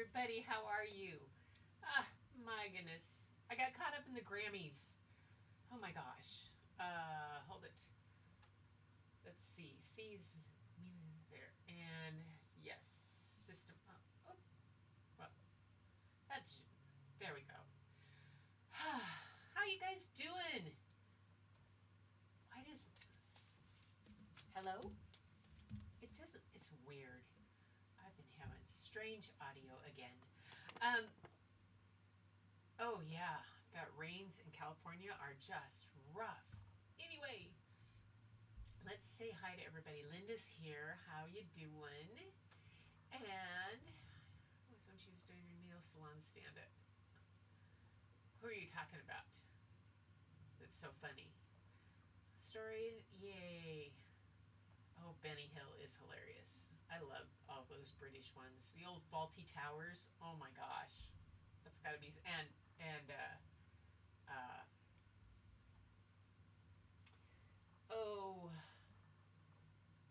everybody. How are you? Ah, my goodness. I got caught up in the Grammys. Oh my gosh. Hold it. Let's see. C's music there. And yes, system. Oh, well, that's, there we go. How you guys doing? Why does, hello? It says it's weird. I've been having strange audio again. Um, oh yeah, that rains in California are just rough. Anyway, let's say hi to everybody. Linda's here. How you doing? And it was when she was doing her nail salon stand-up. Who are you talking about? That's so funny. Story, yay. Oh, Benny Hill is hilarious. I love all those British ones. The old Faulty Towers. Oh my gosh, that's got to be. And oh,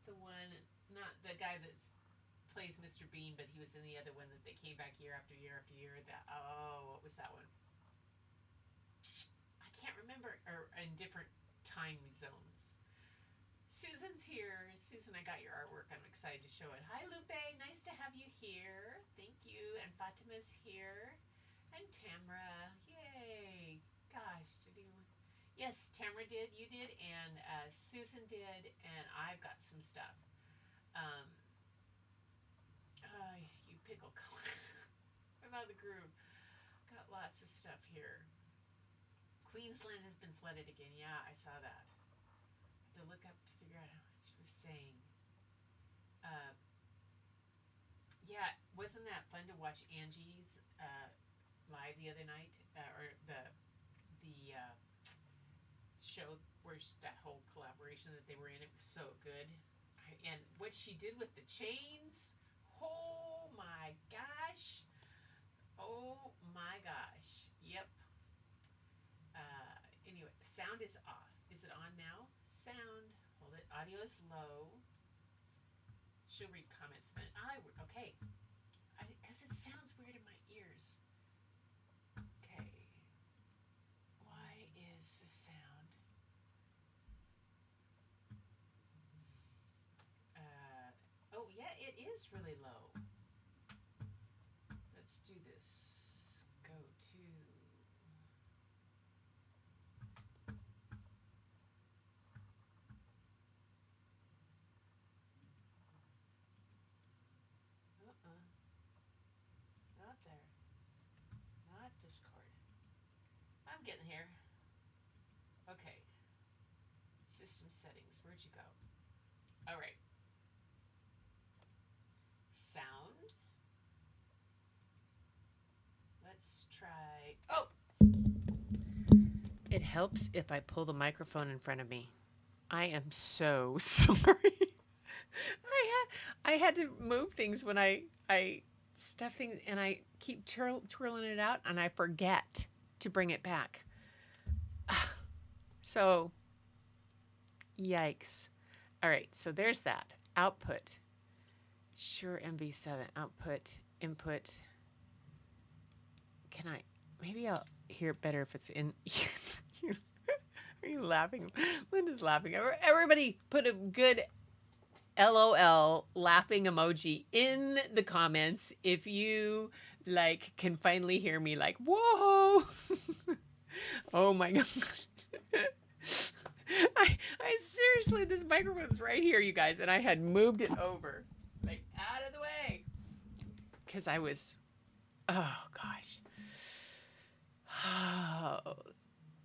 the one, not the guy that plays Mr. Bean, but he was in the other one that they came back year after year after year. That, oh, what was that one? I can't remember. Or in different time zones. Susan's here. Susan, I got your artwork. I'm excited to show it. Hi, Lupe. Nice to have you here. Thank you. And Fatima's here. And Tamra. Yay. Gosh, did you? Yes, Tamra did. You did. And Susan did. And I've got some stuff. You pickle color. I'm out of the groove. Got lots of stuff here. Queensland has been flooded again. Yeah, I saw that. To look up to figure out what she was saying. Yeah, wasn't that fun to watch Angie's live the other night, or the show where that whole collaboration that they were in? It was so good, and what she did with the chains. Oh my gosh! Oh my gosh! Yep. Anyway, sound is off. Is it on now? Sound. Hold it. Audio is low. She'll read comments. But okay. Because it sounds weird in my ears. Okay. Why is the sound? Oh, yeah, it is really low. Let's do this. Go to... Not there. Not Discord. I'm getting here. Okay. System settings. Where'd you go? All right. Sound. Let's try. Oh! It helps if I pull the microphone in front of me. I am so sorry. I had to move things when I stuff things, and I keep twirling it out, and I forget to bring it back. So, yikes. All right, so there's that. Output. Sure, MV7. Output, input. Can I, maybe I'll hear it better if it's in. Are you laughing? Linda's laughing. Everybody put a good LOL laughing emoji in the comments if you can finally hear me whoa. Oh my god. I seriously, this microphone's right here, you guys, and I had moved it over out of the way because I was, oh gosh.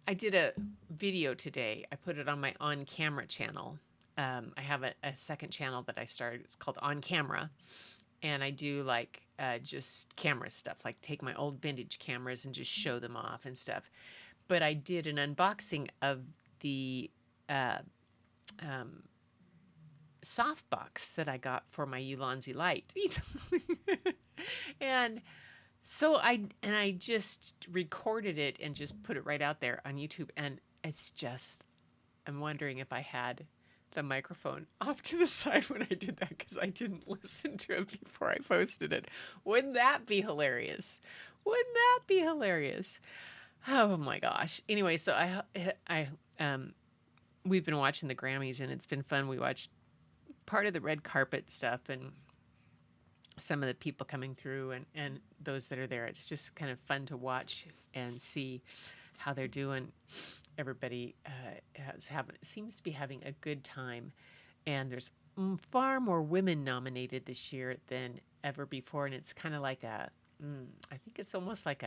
I did a video today. I put it on my on camera channel. I have a second channel that I started. It's called On Camera. And I do just camera stuff, take my old vintage cameras and just show them off and stuff. But I did an unboxing of the softbox that I got for my Ulanzi light. And so I just recorded it and just put it right out there on YouTube. And it's just, I'm wondering if I had the microphone off to the side when I did that because I didn't listen to it before I posted it. Wouldn't that be hilarious? Wouldn't that be hilarious? Oh my gosh. Anyway, so we've been watching the Grammys and it's been fun. We watched part of the red carpet stuff and some of the people coming through and those that are there. It's just kind of fun to watch and see how they're doing. Everybody seems to be having a good time, and there's far more women nominated this year than ever before, and it's kind of like I think it's almost like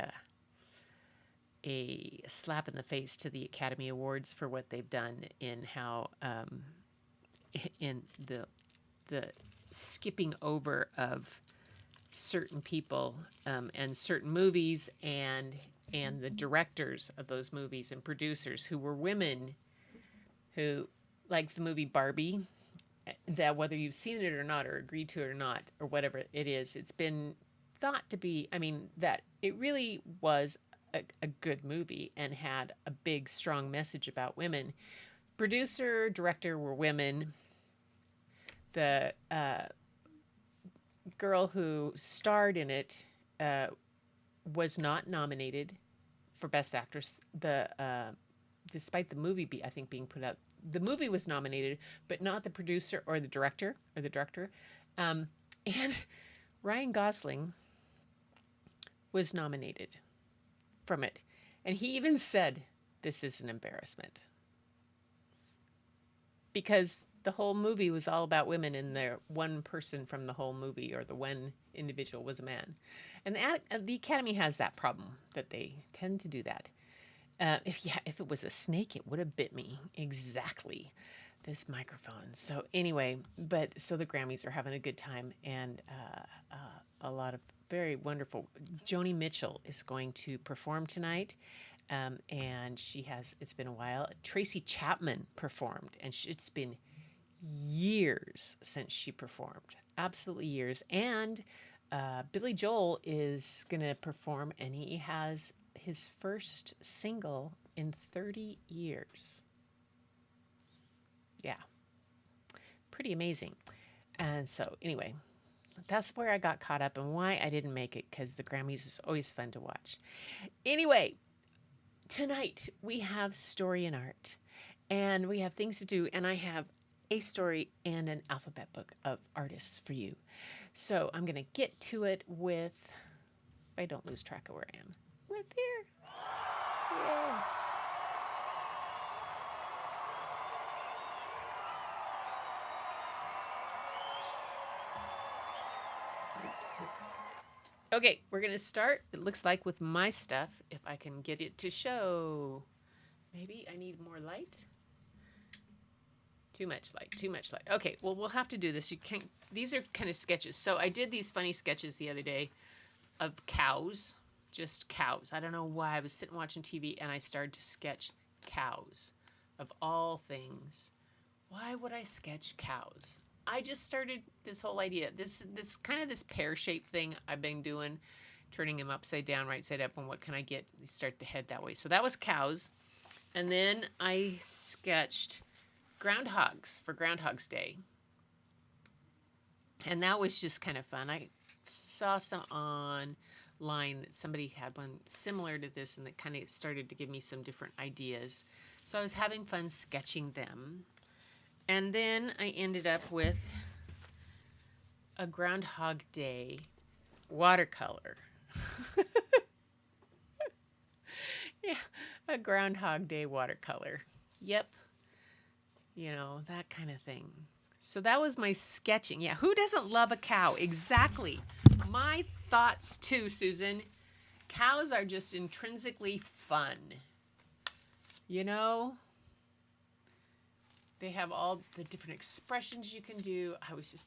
a slap in the face to the Academy Awards for what they've done in how in the skipping over of certain people and certain movies and the directors of those movies and producers who were women who, like the movie Barbie, that whether you've seen it or not or agreed to it or not or whatever it is, it's been thought to be, that it really was a good movie and had a big, strong message about women. Producer, director were women. The girl who starred in it was not nominated for Best Actress. Despite the movie being put out, the movie was nominated, but not the producer or the director. And Ryan Gosling was nominated from it, and he even said, "This is an embarrassment," because the whole movie was all about women, and the one person from the whole movie, or the one individual, was a man. And the Academy has that problem, that they tend to do that. If it was a snake, it would have bit me. Exactly. This microphone. So anyway, so the Grammys are having a good time, and a lot of very wonderful. Joni Mitchell is going to perform tonight. And it's been a while. Tracy Chapman performed, and it's been years since she performed. Absolutely years. And Billy Joel is going to perform, and he has his first single in 30 years. Yeah. Pretty amazing. And so anyway, that's where I got caught up and why I didn't make it, because the Grammys is always fun to watch. Anyway, tonight we have story and art, and we have things to do, and I have a story and an alphabet book of artists for you. So I'm going to get to it with, if I don't lose track of where I am, with here. Yay. Okay, we're going to start, it looks like, with my stuff, if I can get it to show. Maybe I need more light. Too much light. Okay, well, we'll have to do this. These are kind of sketches. So I did these funny sketches the other day of cows, just cows. I don't know why. I was sitting watching TV and I started to sketch cows, of all things. Why would I sketch cows? I just started this whole idea. This kind of this pear-shaped thing I've been doing, turning them upside down, right side up, and what can I get? You start the head that way. So that was cows. And then I sketched groundhogs for Groundhog's Day. And that was just kind of fun. I saw some online that somebody had one similar to this, and that kind of started to give me some different ideas. So I was having fun sketching them. And then I ended up with a Groundhog Day watercolor. Yeah, a Groundhog Day watercolor. Yep. You know, that kind of thing. So that was my sketching. Yeah, who doesn't love a cow? Exactly. My thoughts too, Susan. Cows are just intrinsically fun. You know? They have all the different expressions you can do.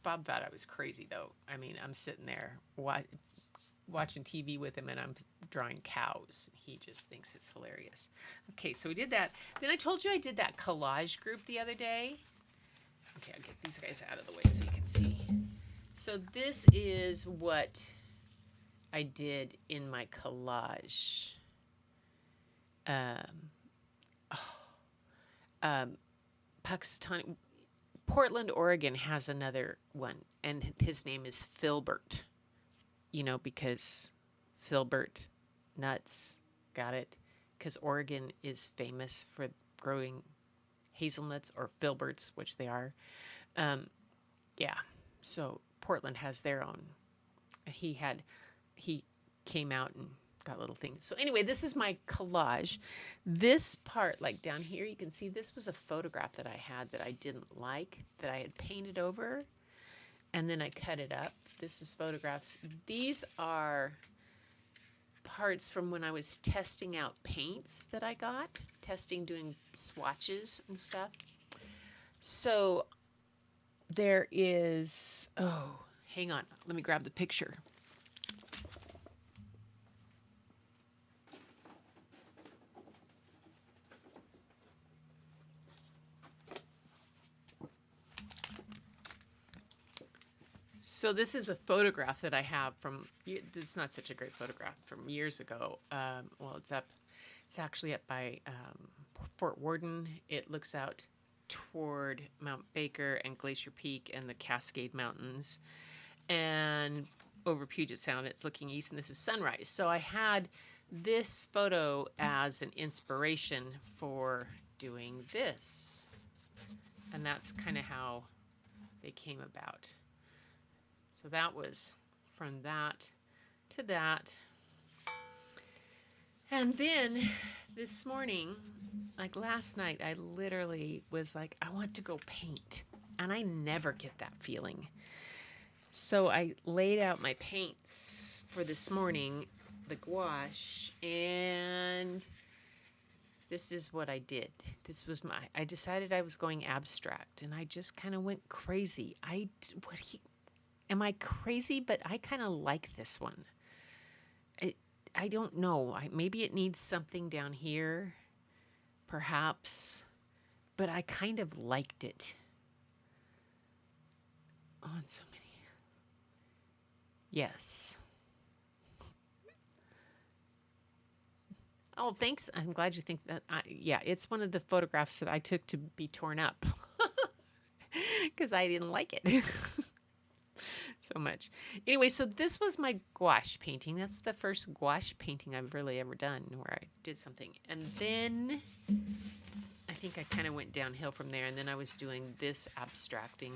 Bob thought I was crazy, though. I mean, I'm sitting there watching TV with him, and I'm drawing cows. He just thinks it's hilarious. Okay, so we did that. Then I told you I did that collage group the other day. Okay, I'll get these guys out of the way so you can see. So this is what I did in my collage. Puxtani, Portland, Oregon has another one, and his name is Filbert. Because Filbert nuts, got it? Because Oregon is famous for growing hazelnuts, or filberts, which they are. Yeah, so Portland has their own. He came out and got little things. So anyway, this is my collage. This part, like down here, you can see this was a photograph that I had that I didn't like, that I had painted over, and then I cut it up. This is photographs. These are parts from when I was testing out paints that I got, doing swatches and stuff. So there is, hang on, let me grab the picture. So this is a photograph that I have from, it's not such a great photograph, from years ago. Well, it's actually up by Fort Worden. It looks out toward Mount Baker and Glacier Peak and the Cascade Mountains. And over Puget Sound, it's looking east, and this is sunrise. So I had this photo as an inspiration for doing this. And that's kind of how they came about. So that was from that to that. And then this morning, like last night, I literally was like, I want to go paint. And I never get that feeling. So I laid out my paints for this morning, the gouache, and this is what I did. I decided I was going abstract, and I just kind of went crazy. Am I crazy? But I kind of like this one. I don't know. Maybe it needs something down here, perhaps, but I kind of liked it. On so many. Yes. Oh, thanks. I'm glad you think that. Yeah, it's one of the photographs that I took to be torn up because I didn't like it. So much. Anyway, so this was my gouache painting. That's the first gouache painting I've really ever done where I did something. And then I think I kind of went downhill from there. And then I was doing this abstracting.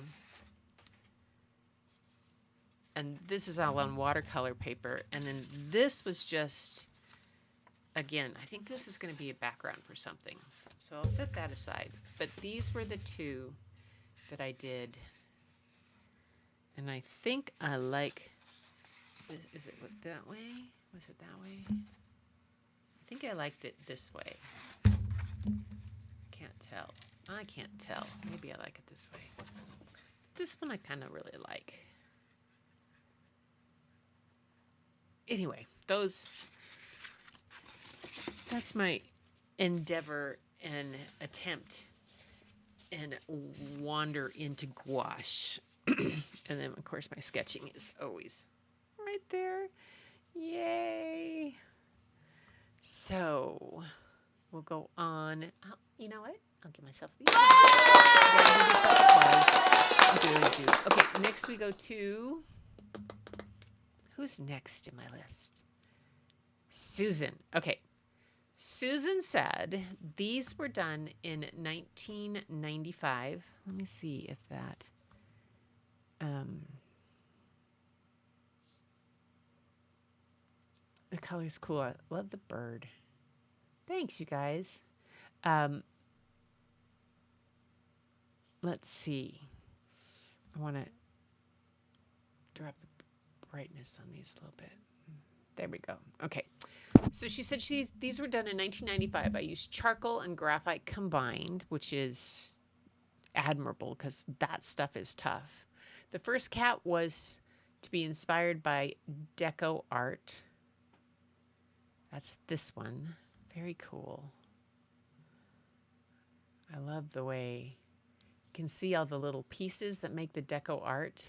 And this is all on watercolor paper. And then this was just, again, I think this is going to be a background for something. So I'll set that aside. But these were the two that I did. And I think I like, is it that way? Was it that way? I think I liked it this way. Can't tell. I can't tell. Maybe I like it this way. This one I kind of really like. Anyway, that's my endeavor and attempt and wander into gouache. And then, of course, my sketching is always right there. Yay. So we'll go on. You know what? I'll give myself these. Okay, next we go to, who's next in my list? Susan. Okay. Susan said these were done in 1995. Let me see if that... the color's cool. I love the bird. Thanks, you guys. Let's see. I want to drop the brightness on these a little bit. There we go. Okay. So she said these were done in 1995. I used charcoal and graphite combined, which is admirable because that stuff is tough. The first cat was to be inspired by deco art. That's this one. Very cool. I love the way you can see all the little pieces that make the deco art.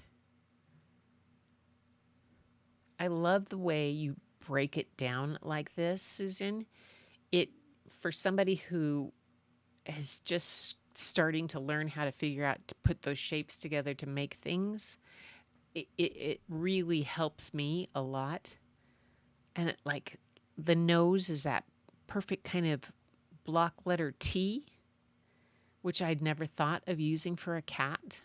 I love the way you break it down like this, Susan. For somebody who has just starting to learn how to figure out to put those shapes together to make things, it really helps me a lot. And like the nose is that perfect kind of block letter T, which I'd never thought of using for a cat.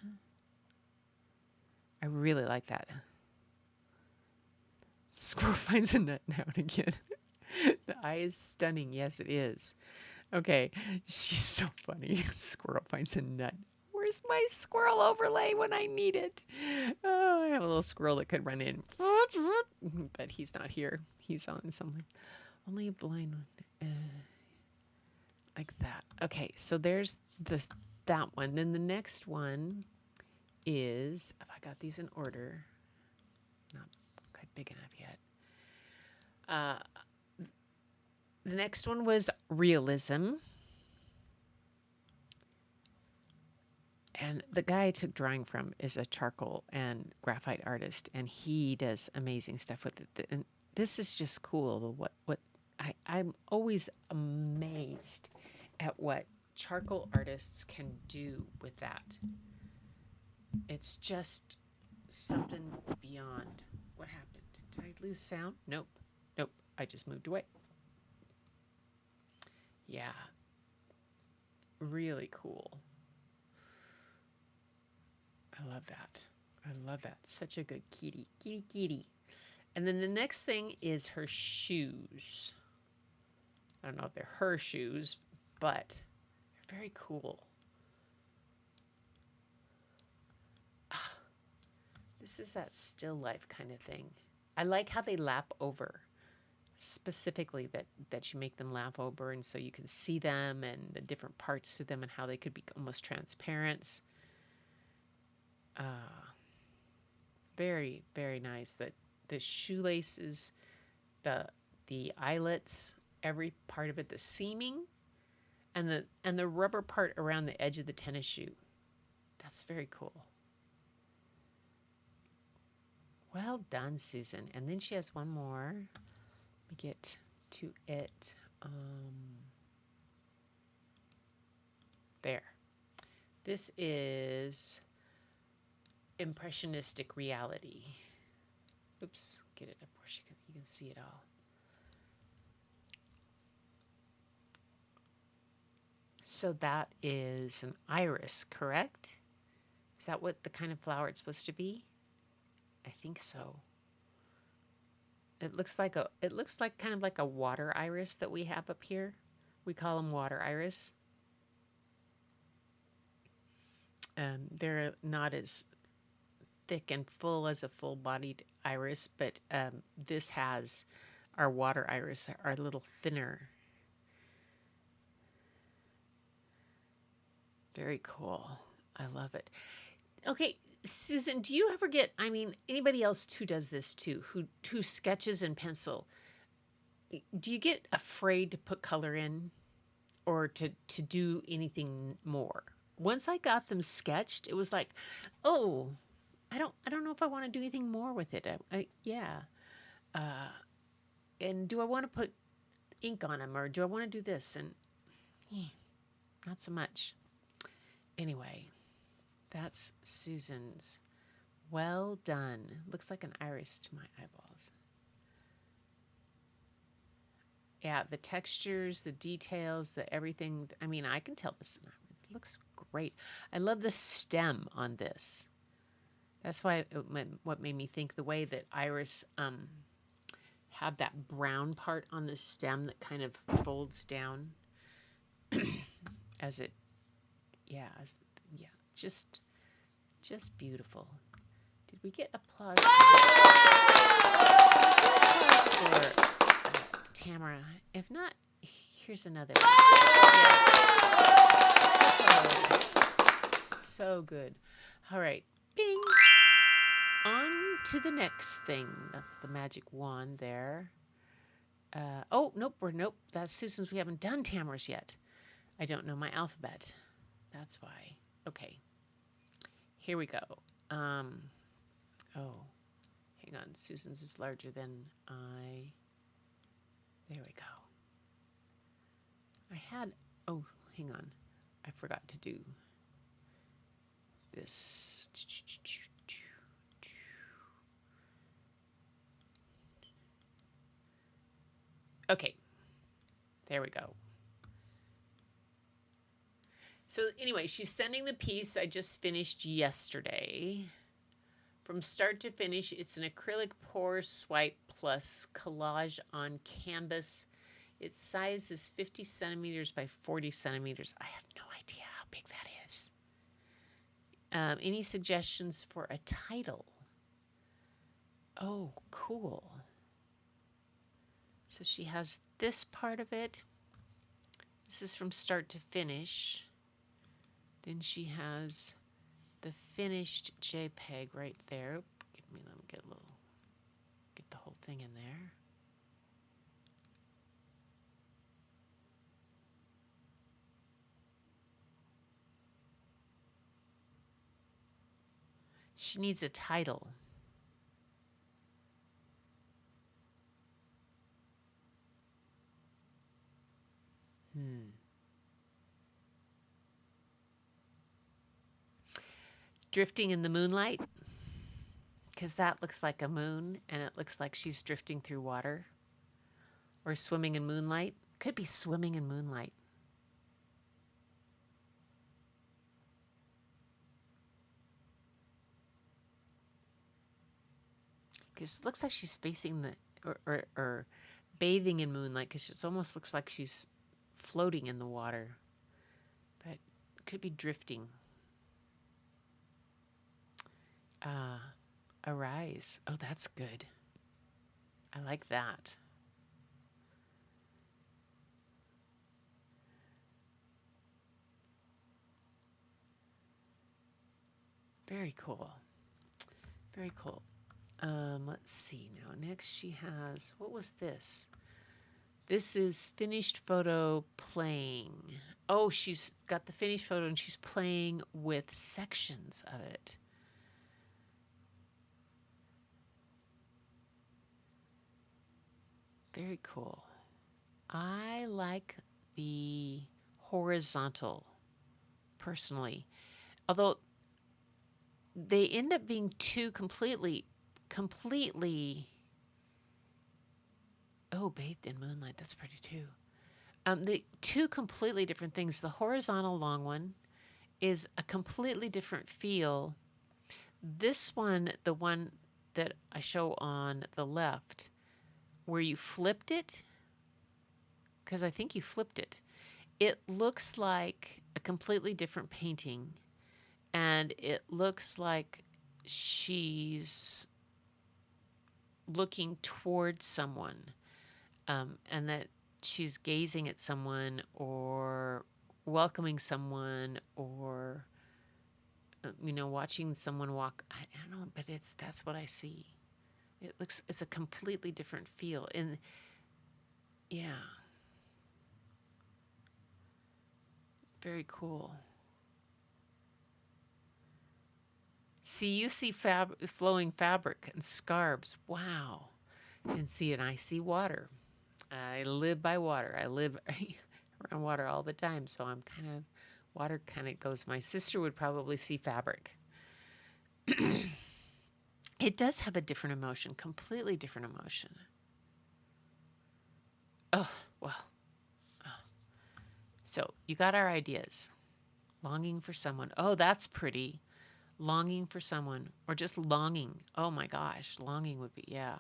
I really like that. Squirrel finds a nut now and again. The eye is stunning. Yes, it is. Okay, she's so funny. Squirrel finds a nut. Where's my squirrel overlay when I need it? Oh, I have a little squirrel that could run in. But he's not here. He's on something. Only a blind one. Like that. Okay, so there's that one. Then the next one is, if I got these in order, not quite big enough yet. The next one was realism. And the guy I took drawing from is a charcoal and graphite artist, and he does amazing stuff with it. And this is just cool. I'm always amazed at what charcoal artists can do with that. It's just something beyond. What happened? Did I lose sound? Nope. I just moved away. Yeah. Really cool. I love that. Such a good kitty. Kitty. And then the next thing is her shoes. I don't know if they're her shoes, but they're very cool. This is that still life kind of thing. I like how they lap over. Specifically that you make them lap over, and so you can see them and the different parts to them and how they could be almost transparent. Very, very nice. That the shoelaces, the eyelets, every part of it, the seaming, and the rubber part around the edge of the tennis shoe. That's very cool. Well done, Susan. And then she has one more. Let me get to it. There. This is impressionistic reality. Oops, get it up where you can see it all. So that is an iris, correct? Is that what the kind of flower it's supposed to be? I think so. It looks like kind of like a water iris that we have up here. We call them water iris. They're not as thick and full as a full-bodied iris, but this has our water iris, are a little thinner. Very cool. I love it. Okay, Susan, do you ever get, anybody else too does this too, who sketches in pencil, do you get afraid to put color in or to do anything more? Once I got them sketched, it was like, oh, I don't know if I want to do anything more with it. And do I want to put ink on them, or do I want to do this? And not so much. Anyway, that's Susan's. Well done. Looks like an iris to my eyeballs. Yeah, the textures, the details, the everything. I can tell this. It looks great. I love the stem on this. That's why what made me think the way that iris have that brown part on the stem that kind of folds down as it, just beautiful. Did we get applause? Applause for Tamara. If not, here's another. So good. All right. Bing. On to the next thing. That's the magic wand there. Nope. That's Susan's. We haven't done Tamara's yet. I don't know my alphabet. That's why. Okay. Here we go. Hang on. Susan's is larger than I. There we go. Hang on. I forgot to do this. Okay, there we go. So anyway, she's sending the piece I just finished yesterday. From start to finish, it's an acrylic pour swipe plus collage on canvas. Its size is 50 centimeters by 40 centimeters. I have no idea how big that is. Any suggestions for a title? Oh, cool. So she has this part of it. This is from start to finish. Then she has the finished JPEG right there. Let me get the whole thing in there. She needs a title. Drifting in the moonlight, because that looks like a moon and it looks like she's drifting through water. Or swimming in moonlight. Could be swimming in moonlight. Because it looks like she's facing the, or bathing in moonlight, because it almost looks like she's floating in the water. But it could be drifting. Arise. Oh, that's good. I like that. Very cool. Very cool. Let's see now. Next she has, what was this? This is finished photo playing. Oh, she's got the finished photo and she's playing with sections of it. Very cool. I like the horizontal, personally. Although they end up being two completely, oh, bathed in moonlight, that's pretty too. The two completely different things. The horizontal long one is a completely different feel. This one, the one that I show on the left, where you flipped it, because I think you flipped it, it looks like a completely different painting, and it looks like she's looking towards someone, and that she's gazing at someone or welcoming someone or watching someone walk. I don't know, but that's what I see. It's a completely different feel. And yeah, very cool. See, you see flowing fabric and scarves. Wow. And I see water. I live by water. I live around water all the time. So water kind of goes. My sister would probably see fabric. It does have a different emotion, completely different emotion. Oh, well. Oh. So you got our ideas. Longing for someone. Oh, that's pretty. Longing for someone, or just longing. Oh my gosh, longing would be, yeah.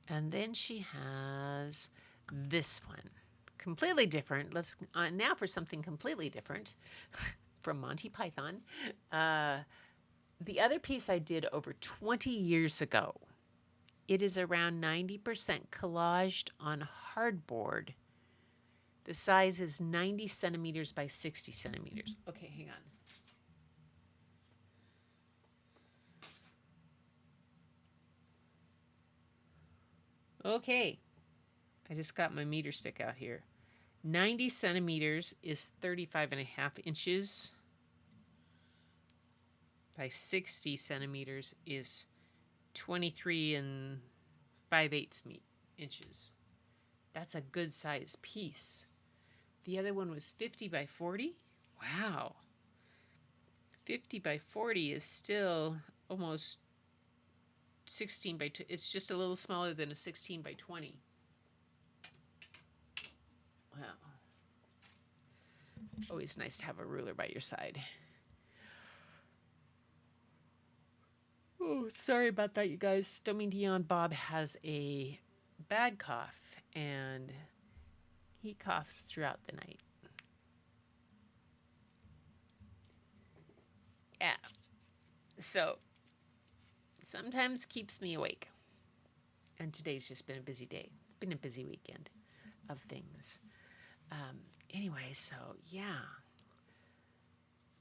And then she has this one, completely different. Let's now for something completely different from Monty Python. The other piece I did over 20 years ago. It is around 90% collaged on hardboard. The size is 90 centimeters by 60 centimeters. Okay, hang on. Okay, I just got my meter stick out here. 90 centimeters is 35.5 inches by 60 centimeters is 23 and 5/8 inches. That's a good size piece. The other one was 50 by 40. Wow. 50 by 40 is still almost 16 by 2. It's just a little smaller than a 16 by 20. Wow. Always nice to have a ruler by your side. Oh, sorry about that, you guys. Don't mean to yawn. Bob has a bad cough, and he coughs throughout the night. Yeah. So, sometimes keeps me awake. And today's just been a busy day. It's been a busy weekend of things. Anyway, so yeah.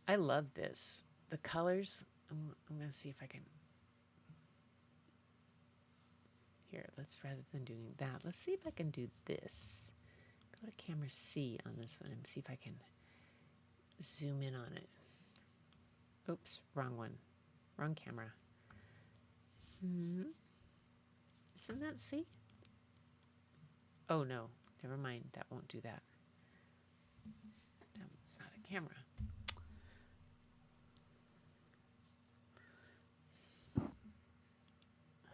I love this. The colors, I'm going to see if I can. Here, rather than doing that, let's see if I can do this. Go to camera C on this one and see if I can zoom in on it. Oops, wrong one. Wrong camera. Isn't that C? Oh no, never mind. That won't do that. That's not a camera.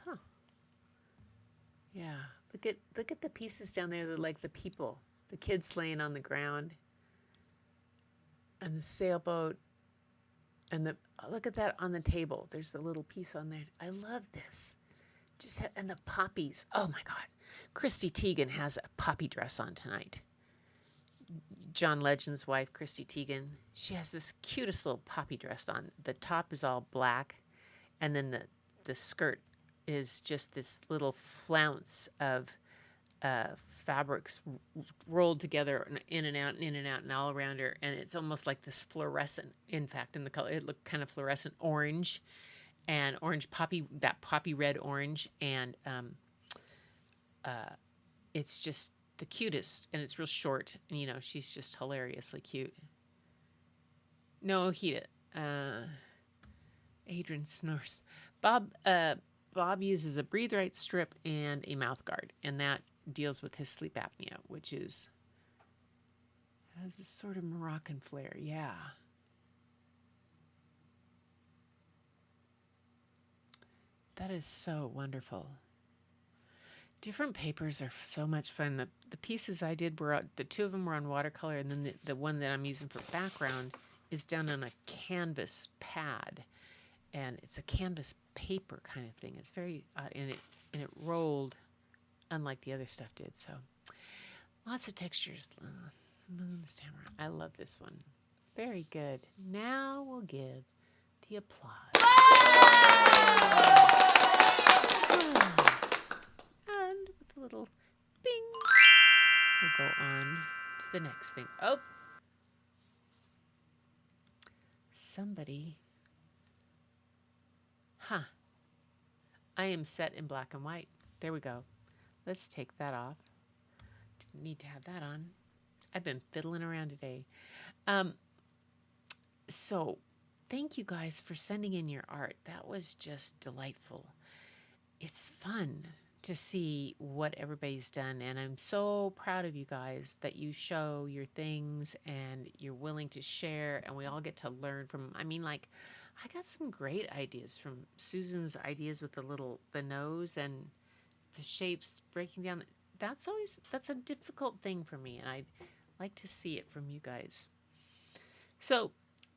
Huh. Yeah. Look at the pieces down there that like the people. The kids laying on the ground. And the sailboat. And look at that on the table. There's the little piece on there. I love this. And the poppies. Oh my God. Christy Teigen has a poppy dress on tonight. John Legend's wife, Christy Teigen, she has this cutest little poppy dress on. The top is all black, and then the skirt is just this little flounce of fabrics rolled together in and out and in and out and all around her, and it's almost like this fluorescent. In fact, in the color, it looked kind of fluorescent orange, and orange poppy, that poppy red orange, and it's just the cutest, and it's real short, and you know, she's just hilariously cute. No, Adrian snores. Bob uses a breathe right strip and a mouth guard, and that deals with his sleep apnea, which has this sort of Moroccan flair. Yeah. That is so wonderful. Different papers are so much fun. The pieces I did were, the two of them were on watercolor, and then the one that I'm using for background is done on a canvas pad, and it's a canvas paper kind of thing. It's very odd, and it rolled, unlike the other stuff did. So lots of textures. The moon's tamara. I love this one. Very good. Now we'll give the applause. And with a little bing, we'll go on to the next thing. Oh, somebody. Huh. I am set in black and white. There we go. Let's take that off. Didn't need to have that on. I've been fiddling around today. So thank you guys for sending in your art. That was just delightful. It's fun to see what everybody's done, and I'm so proud of you guys that you show your things and you're willing to share, and we all get to learn from. I mean, like, I got some great ideas from Susan's ideas with the nose and the shapes breaking down. That's a difficult thing for me, and I'd like to see it from you guys. So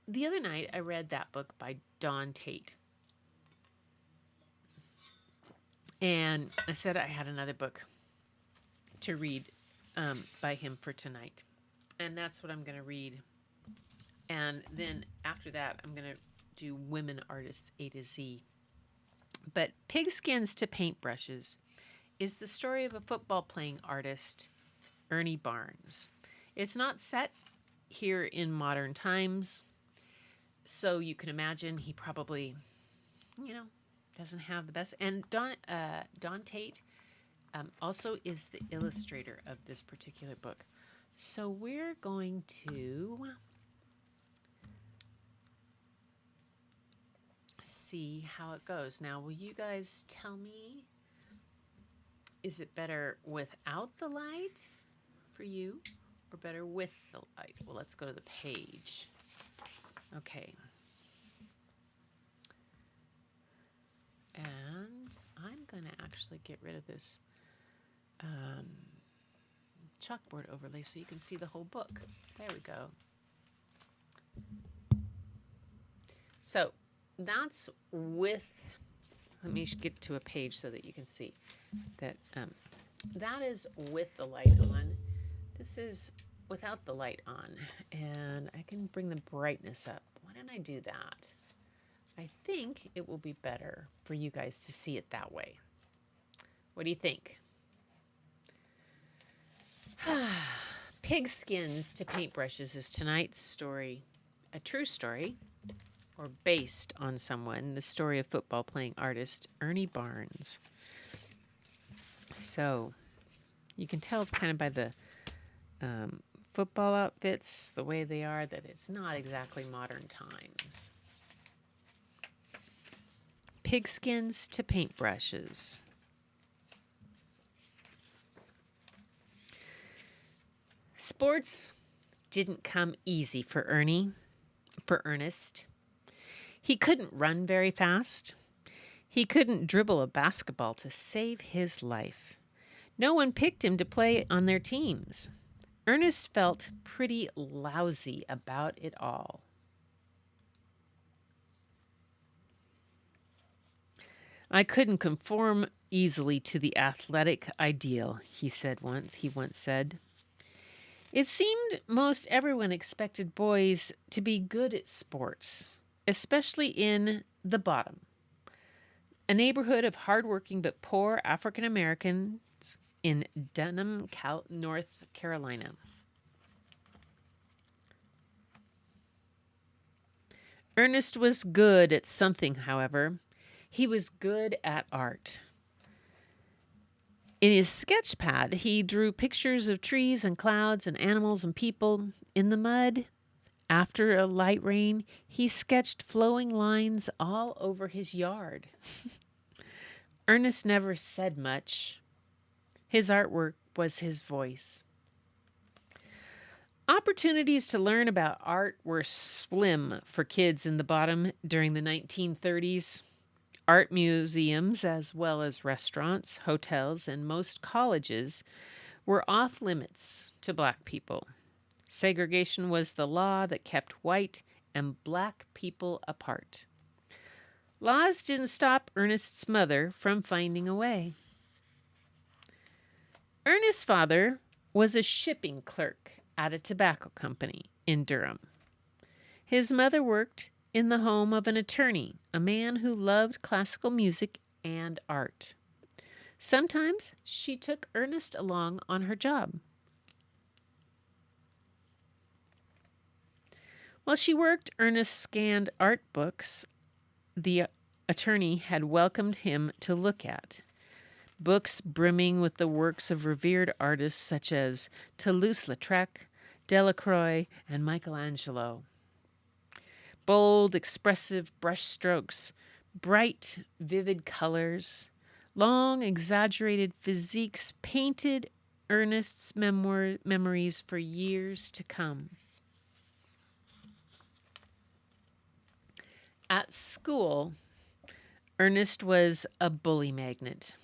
the other night I read that book by Don Tate. And I said I had another book to read by him for tonight. And that's what I'm going to read. And then after that, I'm going to do Women Artists A to Z. But Pigskins to Paintbrushes is the story of a football playing artist, Ernie Barnes. It's not set here in modern times, so you can imagine he probably, doesn't have the best. And Don Tate also is the illustrator of this particular book. So we're going to see how it goes. Now, will you guys tell me, is it better without the light for you or better with the light? Well, let's go to the page. Okay. And I'm going to actually get rid of this chalkboard overlay so you can see the whole book. There we go. So that's with, let me get to a page so that you can see that that is with the light on. This is without the light on, and I can bring the brightness up. Why don't I do that? I think it will be better for you guys to see it that way. What do you think? Pigskins to Paintbrushes is tonight's story, a true story, or based on someone, the story of football playing artist Ernie Barnes. So you can tell kind of by the football outfits, the way they are, that it's not exactly modern times. Pigskins to Paintbrushes. Sports didn't come easy for Ernest. He couldn't run very fast. He couldn't dribble a basketball to save his life. No one picked him to play on their teams. Ernest felt pretty lousy about it all. I couldn't conform easily to the athletic ideal, he once said. It seemed most everyone expected boys to be good at sports, especially in the Bottom, a neighborhood of hardworking but poor African Americans in Dunham, North Carolina. Ernest was good at something, however. He was good at art. In his sketch pad, he drew pictures of trees and clouds and animals and people. In the mud, after a light rain, he sketched flowing lines all over his yard. Ernest never said much. His artwork was his voice. Opportunities to learn about art were slim for kids in the Bottom during the 1930s. Art museums, as well as restaurants, hotels, and most colleges, were off limits to black people. Segregation was the law that kept white and black people apart. Laws didn't stop Ernest's mother from finding a way. Ernest's father was a shipping clerk at a tobacco company in Durham. His mother worked in the home of an attorney, a man who loved classical music and art. Sometimes she took Ernest along on her job. While she worked, Ernest scanned art books the attorney had welcomed him to look at. Books brimming with the works of revered artists such as Toulouse-Lautrec, Delacroix, and Michelangelo. Bold, expressive brushstrokes, bright, vivid colors, long, exaggerated physiques painted Ernest's memories for years to come. At school, Ernest was a bully magnet.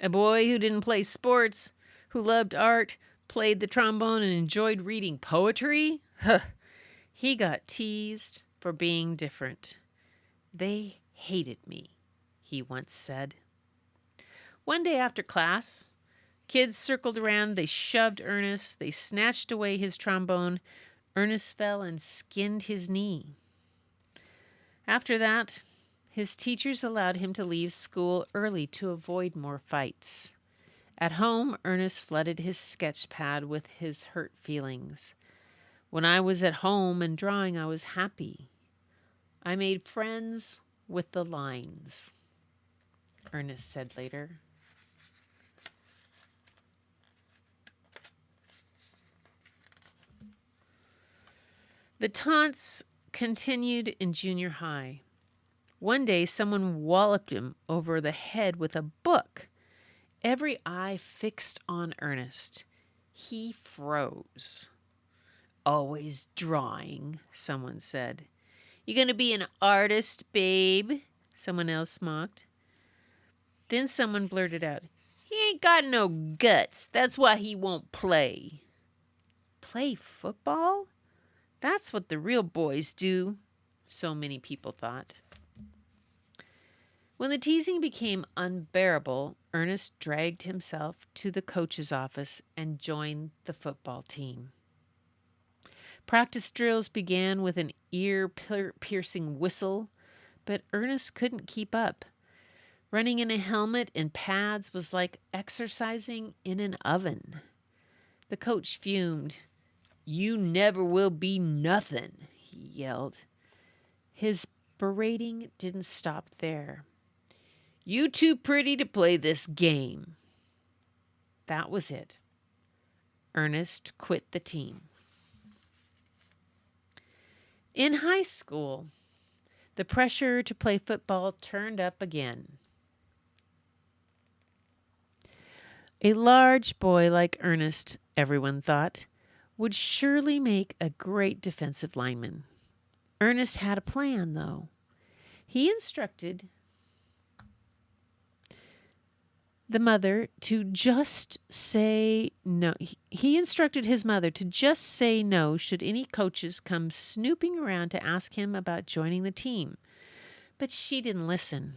A boy who didn't play sports, who loved art, played the trombone, and enjoyed reading poetry? He got teased for being different. They hated me, he once said. One day after class, kids circled around. They shoved Ernest. They snatched away his trombone. Ernest fell and skinned his knee. After that, his teachers allowed him to leave school early to avoid more fights. At home, Ernest flooded his sketch pad with his hurt feelings. When I was at home and drawing, I was happy. I made friends with the lines, Ernest said later. The taunts continued in junior high. One day, someone walloped him over the head with a book. Every eye fixed on Ernest. He froze. Always drawing, someone said. You gonna be an artist, babe? Someone else mocked. Then someone blurted out, he ain't got no guts. That's why he won't play. Play football? That's what the real boys do, so many people thought. When the teasing became unbearable, Ernest dragged himself to the coach's office and joined the football team. Practice drills began with an ear-piercing whistle, but Ernest couldn't keep up. Running in a helmet and pads was like exercising in an oven. The coach fumed. You never will be nothing, he yelled. His berating didn't stop there. You too pretty to play this game. That was it. Ernest quit the team. In high school, the pressure to play football turned up again. A large boy like Ernest, everyone thought, would surely make a great defensive lineman. Ernest had a plan, though. He instructed the mother to just say no. He instructed his mother to just say no should any coaches come snooping around to ask him about joining the team. But she didn't listen.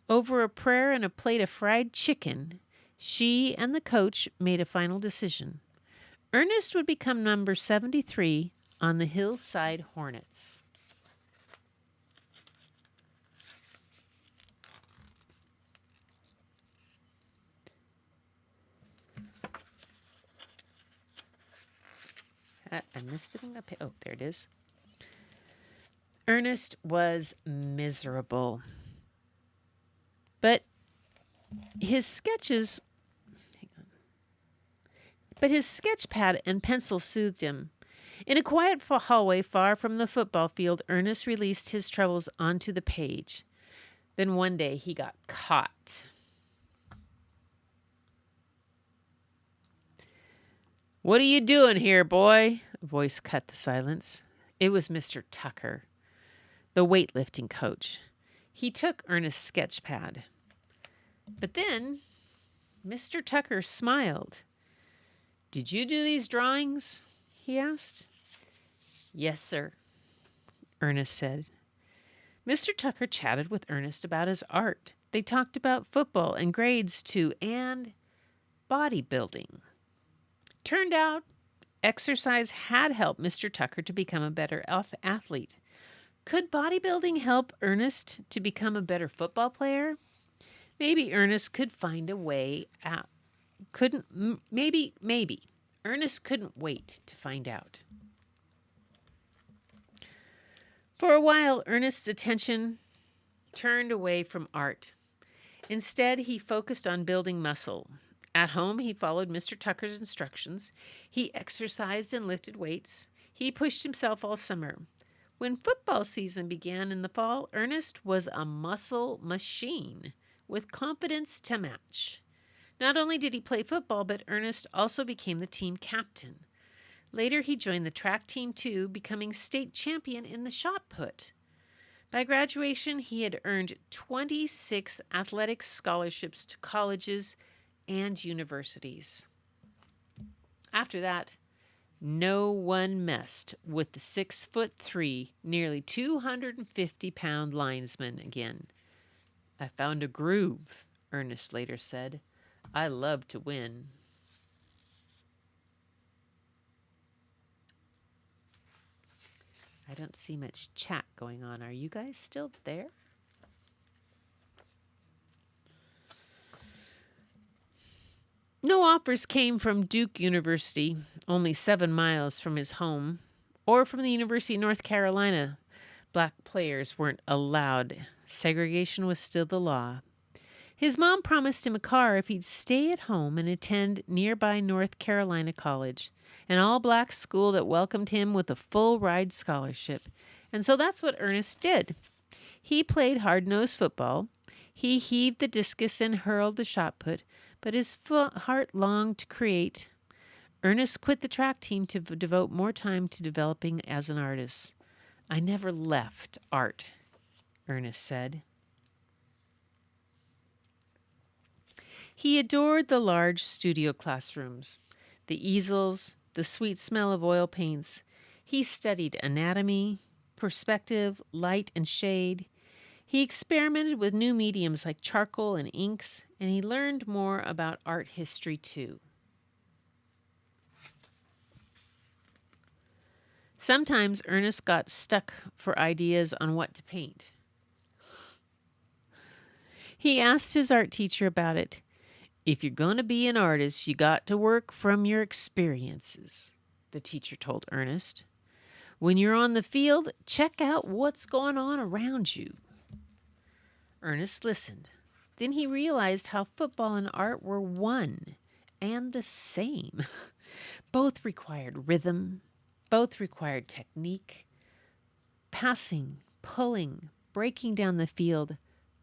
Over a prayer and a plate of fried chicken, she and the coach made a final decision. Ernest would become number 73 on the Hillside Hornets. I missed it. Oh, there it is. Ernest was miserable. But his sketches... But his sketch pad and pencil soothed him. In a quiet hallway far from the football field, Ernest released his troubles onto the page. Then one day he got caught. What are you doing here, boy? A voice cut the silence. It was Mr. Tucker, the weightlifting coach. He took Ernest's sketch pad. But then Mr. Tucker smiled. Did you do these drawings? He asked. Yes, sir, Ernest said. Mr. Tucker chatted with Ernest about his art. They talked about football and grades too, and bodybuilding. Turned out, exercise had helped Mr. Tucker to become a better athlete. Could bodybuilding help Ernest to become a better football player? Maybe Ernest could find a way out. Maybe. Ernest couldn't wait to find out. For a while, Ernest's attention turned away from art. Instead, he focused on building muscle. At home, he followed Mr. Tucker's instructions. He exercised and lifted weights. He pushed himself all summer. When football season began in the fall, Ernest was a muscle machine with confidence to match. Not only did he play football, but Ernest also became the team captain. Later, he joined the track team too, becoming state champion in the shot put. By graduation, he had earned 26 athletic scholarships to colleges and universities. After that, no one messed with the 6'3", nearly 250-pound linesman again. I found a groove, Ernest later said. I love to win. I don't see much chat going on. Are you guys still there? No offers came from Duke University, only 7 miles from his home, or from the University of North Carolina. Black players weren't allowed. Segregation was still the law. His mom promised him a car if he'd stay at home and attend nearby North Carolina College, an all-black school that welcomed him with a full-ride scholarship. And so that's what Ernest did. He played hard-nosed football. He heaved the discus and hurled the shot put, but his heart longed to create. Ernest quit the track team to devote more time to developing as an artist. I never left art, Ernest said. He adored the large studio classrooms, the easels, the sweet smell of oil paints. He studied anatomy, perspective, light and shade. He experimented with new mediums like charcoal and inks, and he learned more about art history too. Sometimes Ernest got stuck for ideas on what to paint. He asked his art teacher about it. If you're going to be an artist, you got to work from your experiences, the teacher told Ernest. When you're on the field, check out what's going on around you. Ernest listened. Then he realized how football and art were one and the same. Both required rhythm. Both required technique. Passing, pulling, breaking down the field.